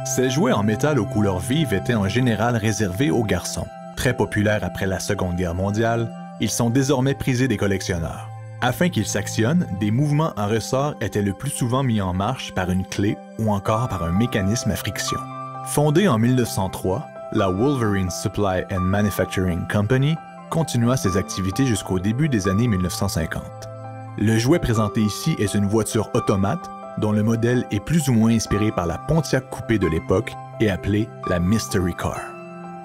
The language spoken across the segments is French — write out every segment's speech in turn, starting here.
Ces jouets en métal aux couleurs vives étaient en général réservés aux garçons. Très populaires après la Seconde Guerre mondiale, ils sont désormais prisés des collectionneurs. Afin qu'ils s'actionnent, des mouvements en ressort étaient le plus souvent mis en marche par une clé ou encore par un mécanisme à friction. Fondée en 1903, la Wolverine Supply and Manufacturing Company continua ses activités jusqu'au début des années 1950. Le jouet présenté ici est une voiture automate dont le modèle est plus ou moins inspiré par la Pontiac coupée de l'époque et appelée la Mystery Car.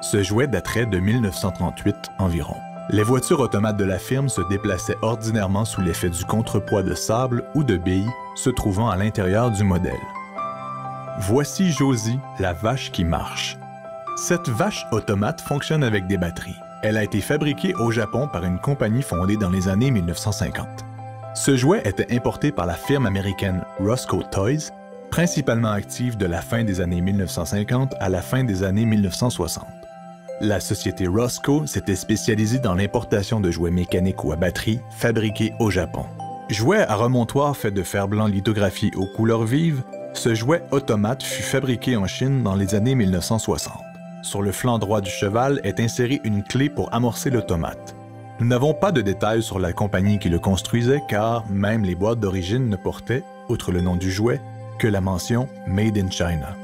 Ce jouet daterait de 1938 environ. Les voitures automates de la firme se déplaçaient ordinairement sous l'effet du contrepoids de sable ou de billes se trouvant à l'intérieur du modèle. Voici Josie, la vache qui marche. Cette vache automate fonctionne avec des batteries. Elle a été fabriquée au Japon par une compagnie fondée dans les années 1950. Ce jouet était importé par la firme américaine Roscoe Toys, principalement active de la fin des années 1950 à la fin des années 1960. La société Roscoe s'était spécialisée dans l'importation de jouets mécaniques ou à batterie fabriqués au Japon. Jouet à remontoir fait de fer blanc lithographié aux couleurs vives, ce jouet automate fut fabriqué en Chine dans les années 1960. Sur le flanc droit du cheval est insérée une clé pour amorcer l'automate. Nous n'avons pas de détails sur la compagnie qui le construisait car même les boîtes d'origine ne portaient, outre le nom du jouet, que la mention « Made in China ».